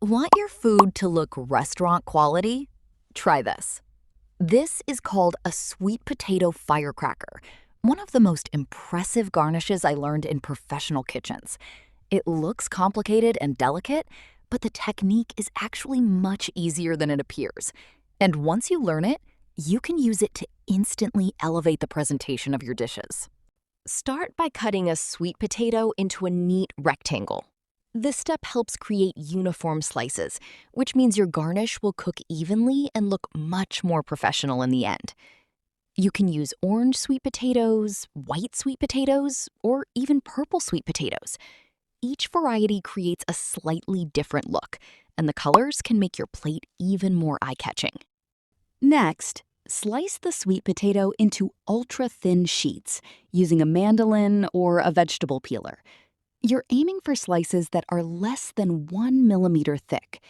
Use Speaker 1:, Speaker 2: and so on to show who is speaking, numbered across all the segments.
Speaker 1: Want your food to look restaurant quality? Try this. This is called a sweet potato firecracker, one of the most impressive garnishes I learned in professional kitchens. It looks complicated and delicate, but the technique is actually much easier than it appears. And once you learn it, you can use it to instantly elevate the presentation of your dishes. Start by cutting a sweet potato into a neat rectangle. This step helps create uniform slices, which means your garnish will cook evenly and look much more professional in the end. You can use orange sweet potatoes, white sweet potatoes, or even purple sweet potatoes. Each variety creates a slightly different look, and the colors can make your plate even more eye-catching. Next, slice the sweet potato into ultra-thin sheets using a mandolin or a vegetable peeler. You're aiming for slices that are less than 1 millimeter thick.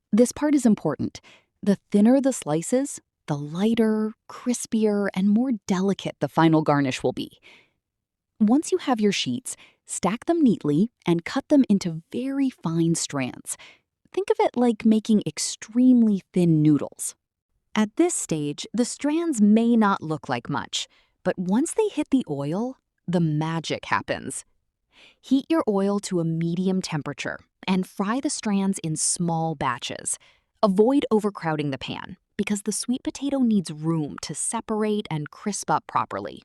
Speaker 1: This part is important. The thinner the slices, the lighter, crispier, and more delicate the final garnish will be. Once you have your sheets, stack them neatly and cut them into very fine strands. Think of it like making extremely thin noodles. At this stage, the strands may not look like much, but once they hit the oil, the magic happens. Heat your oil to a medium temperature and fry the strands in small batches. Avoid overcrowding the pan because the sweet potato needs room to separate and crisp up properly.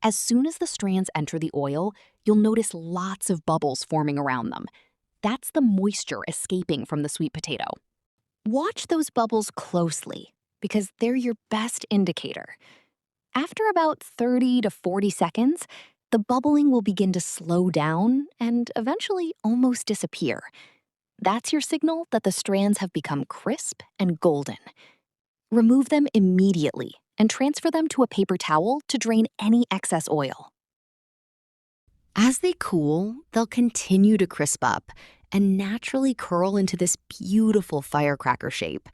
Speaker 1: As soon as the strands enter the oil, you'll notice lots of bubbles forming around them. That's the moisture escaping from the sweet potato. Watch those bubbles closely because they're your best indicator. After about 30 to 40 seconds, the bubbling will begin to slow down and eventually almost disappear. That's your signal that the strands have become crisp and golden. Remove them immediately and transfer them to a paper towel to drain any excess oil. As they cool, they'll continue to crisp up and naturally curl into this beautiful firecracker shape.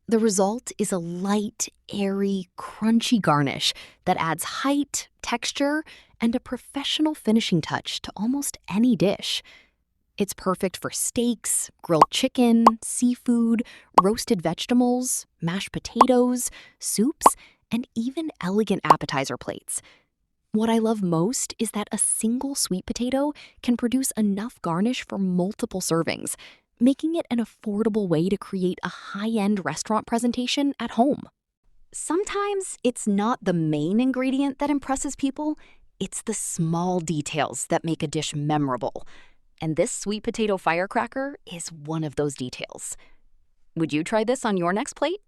Speaker 1: The result is a light, airy, crunchy garnish that adds height, texture, and a professional finishing touch to almost any dish. It's perfect for steaks, grilled chicken, seafood, roasted vegetables, mashed potatoes, soups, and even elegant appetizer plates. What I love most is that a single sweet potato can produce enough garnish for multiple servings, making it an affordable way to create a high-end restaurant presentation at home. Sometimes it's not the main ingredient that impresses people, it's the small details that make a dish memorable. And this sweet potato firecracker is one of those details. Would you try this on your next plate?